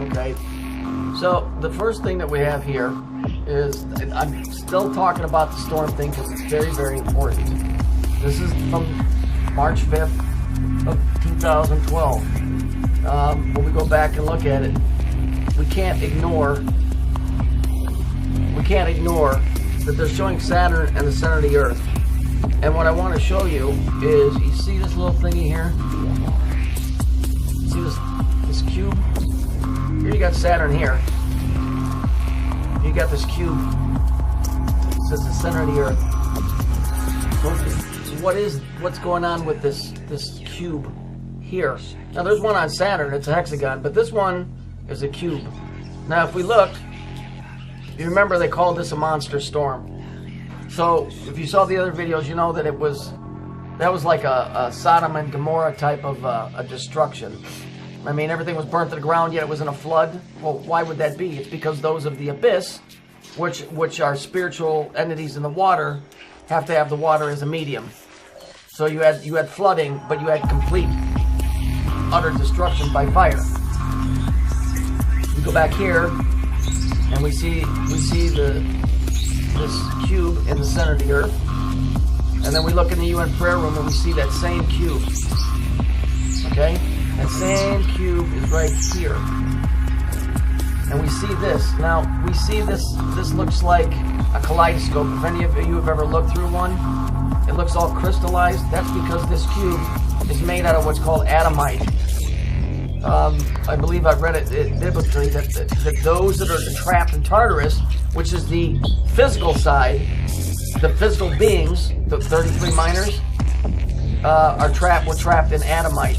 Okay, so the first thing that we have here is, I'm still talking about the storm thing because it's very, very important. This is from March 5th of 2012. When we go back and look at it, we can't ignore that they're showing Saturn and the center of the Earth. And what I want to show you is, you see this little thingy here? See this cube? Here you got Saturn here. You got this cube. It says the center of the Earth. What's going on with this cube here? Now there's one on Saturn, it's a hexagon, but this one is a cube. Now if we look, you remember they called this a monster storm. So if you saw the other videos, you know that that was like a Sodom and Gomorrah type of a destruction. I mean, everything was burnt to the ground, yet it was in a flood. Well, why would that be? It's because those of the abyss, which are spiritual entities in the water, have to have the water as a medium. So you had flooding, but you had complete, utter destruction by fire. We go back here, and we see this cube in the center of the Earth, and then we look in the UN prayer room and we see that same cube. Okay, that same cube is right here, and we see this. Now we see this. This looks like a kaleidoscope. If any of you have ever looked through one, it looks all crystallized. That's because this cube is made out of what's called Atomite. I believe I've read it biblically that those that are trapped in Tartarus, which is the physical side, the physical beings, the 33 miners, were trapped in Atomite.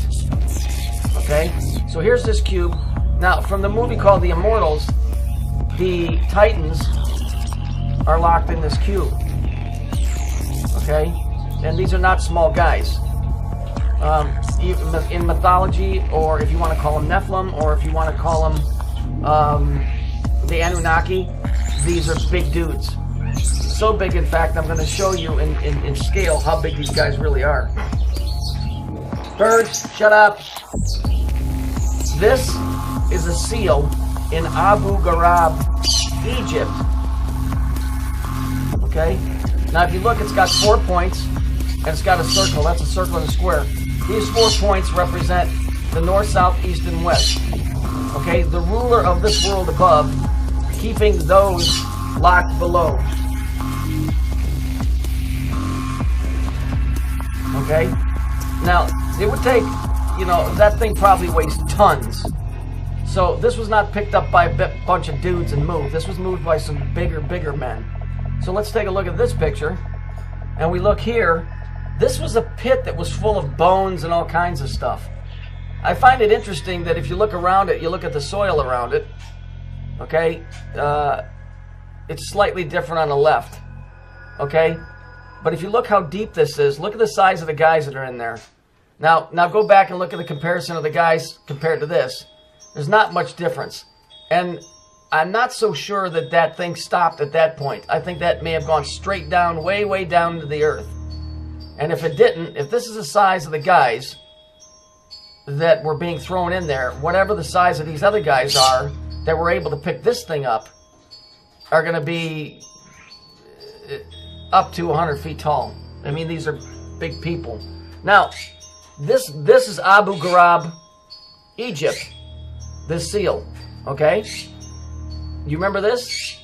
Okay, so here's this cube. Now, from the movie called The Immortals, the Titans are locked in this cube. Okay, and these are not small guys. In mythology, or if you want to call them Nephilim, or if you want to call them the Anunnaki, these are big dudes. So big, in fact, I'm going to show you in scale how big these guys really are. Birds, shut up. This is a seal in Abu Ghraib, Egypt. Okay? Now if you look, it's got 4 points, and it's got a circle. That's a circle and a square. These 4 points represent the north, south, east, and west. Okay, the ruler of this world above, keeping those locked below. Okay, now it would take, that thing probably weighs tons. So this was not picked up by a bunch of dudes and moved. This was moved by some bigger men. So let's take a look at this picture, and we look here. This was a pit that was full of bones and all kinds of stuff. I find it interesting that if you look around it, you look at the soil around it, okay, it's slightly different on the left, okay? But if you look how deep this is, look at the size of the guys that are in there. Now go back and look at the comparison of the guys compared to this. There's not much difference. And I'm not so sure that thing stopped at that point. I think that may have gone straight down, way down to the earth. And if it didn't, if this is the size of the guys that were being thrown in there, whatever the size of these other guys are that were able to pick this thing up, are going to be up to 100 feet tall. I mean, these are big people. Now, this is Abu Ghraib, Egypt. This seal, okay? You remember this?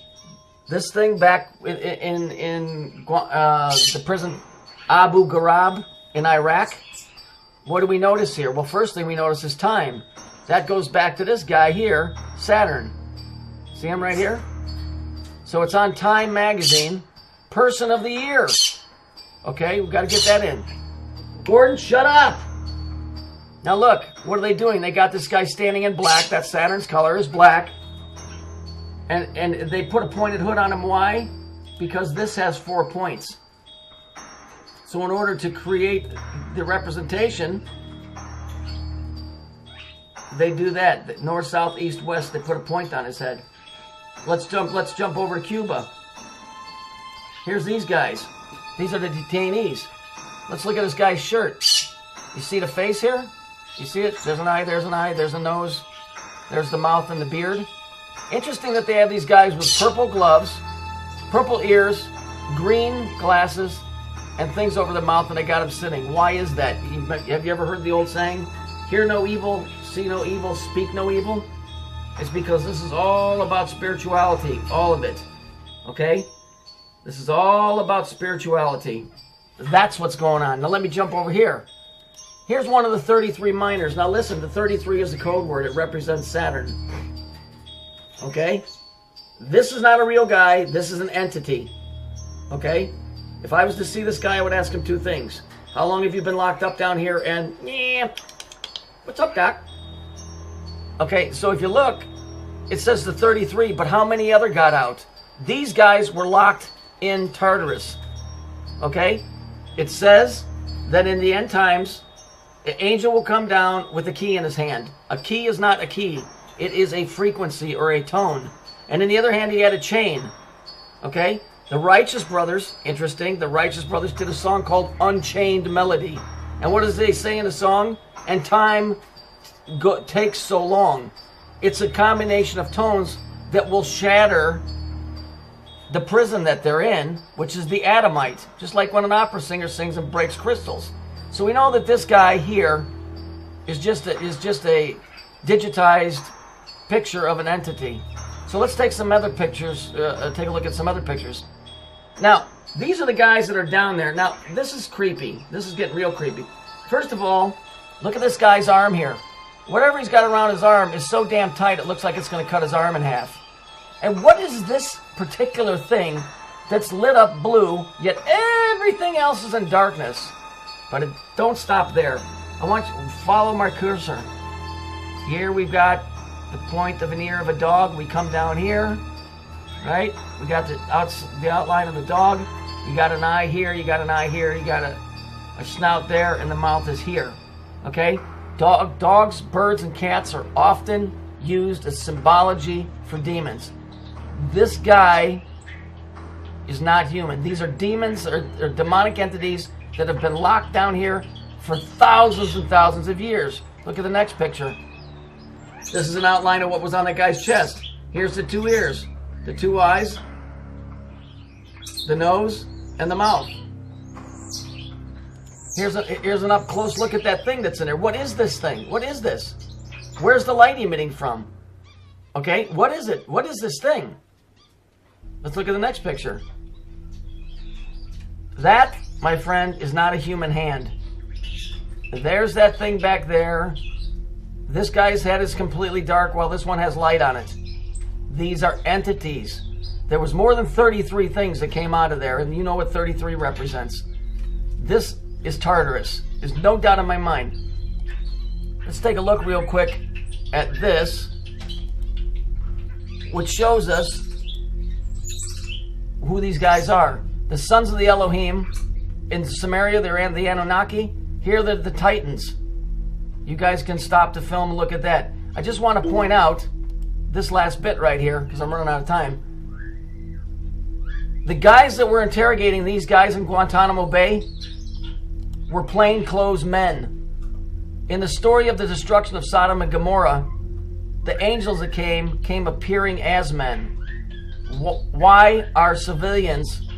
This thing back in the prison Abu Ghraib in Iraq. What do we notice here? Well, first thing we notice is time. That goes back to this guy here, Saturn. See him right here? So it's on Time magazine, Person of the Year. Okay, we've got to get that in. Gordon, shut up! Now look, what are they doing? They got this guy standing in black. That's Saturn's color, is black. And they put a pointed hood on him. Why? Because this has 4 points. So in order to create the representation, they do that. North, south, east, west, they put a point on his head. Let's jump over to Cuba. Here's these guys. These are the detainees. Let's look at this guy's shirt. You see the face here? You see it? There's an eye, there's a nose. There's the mouth and the beard. Interesting that they have these guys with purple gloves, purple ears, green glasses, and things over the mouth, and they got them sitting. Why is that? Have you ever heard the old saying, hear no evil, see no evil, speak no evil? It's because this is all about spirituality, all of it, okay? This is all about spirituality. That's what's going on. Now let me jump over here. Here's one of the 33 miners. Now listen, the 33 is a code word. It represents Saturn. Okay? This is not a real guy. This is an entity. Okay? If I was to see this guy, I would ask him two things. How long have you been locked up down here? And, yeah, what's up, Doc? Okay, so if you look, it says the 33, but how many other got out? These guys were locked in Tartarus. Okay? It says that in the end times, an angel will come down with a key in his hand. A key is not a key. It is a frequency or a tone. And in the other hand, he had a chain. Okay? The Righteous Brothers, interesting, the Righteous Brothers did a song called Unchained Melody. And what does they say in the song? And time takes so long. It's a combination of tones that will shatter the prison that they're in, which is the Atomite. Just like when an opera singer sings and breaks crystals. So we know that this guy here is just a digitized picture of an entity. So let's take some other pictures, take a look at some other pictures. Now, these are the guys that are down there. Now, this is creepy. This is getting real creepy. First of all, look at this guy's arm here. Whatever he's got around his arm is so damn tight it looks like it's going to cut his arm in half. And what is this particular thing that's lit up blue, yet everything else is in darkness? But don't stop there. I want you to follow my cursor. Here we've got the point of an ear of a dog. We come down here, right? We got the outline of the dog. You got an eye here, you got an eye here, you got a snout there, and the mouth is here, okay? Dogs, birds, and cats are often used as symbology for demons. This guy is not human. These are demons or demonic entities that have been locked down here for thousands and thousands of years. Look at the next picture. This is an outline of what was on that guy's chest. Here's the two ears, the two eyes, the nose, and the mouth. Here's an up-close look at that thing that's in there. What is this thing? What is this? Where's the light emitting from? Okay, what is it? What is this thing? Let's look at the next picture. That, my friend, is not a human hand. There's that thing back there. This guy's head is completely dark while this one has light on it. These are entities. There was more than 33 things that came out of there, and you know what 33 represents. This is Tartarus. There's no doubt in my mind. Let's take a look real quick at this, which shows us who these guys are. The sons of the Elohim. In Samaria, they're the Anunnaki. Here, they're the Titans. You guys can stop the film and look at that. I just want to point out this last bit right here, because I'm running out of time. The guys that were interrogating these guys in Guantanamo Bay were plainclothes men. In the story of the destruction of Sodom and Gomorrah, the angels that came appearing as men. Why are civilians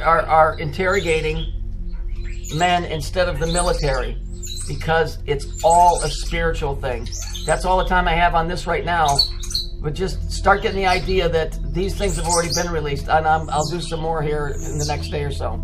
are interrogating men instead of the military? Because it's all a spiritual thing. That's all the time I have on this right now. But just start getting the idea that these things have already been released, and I'll do some more here in the next day or so.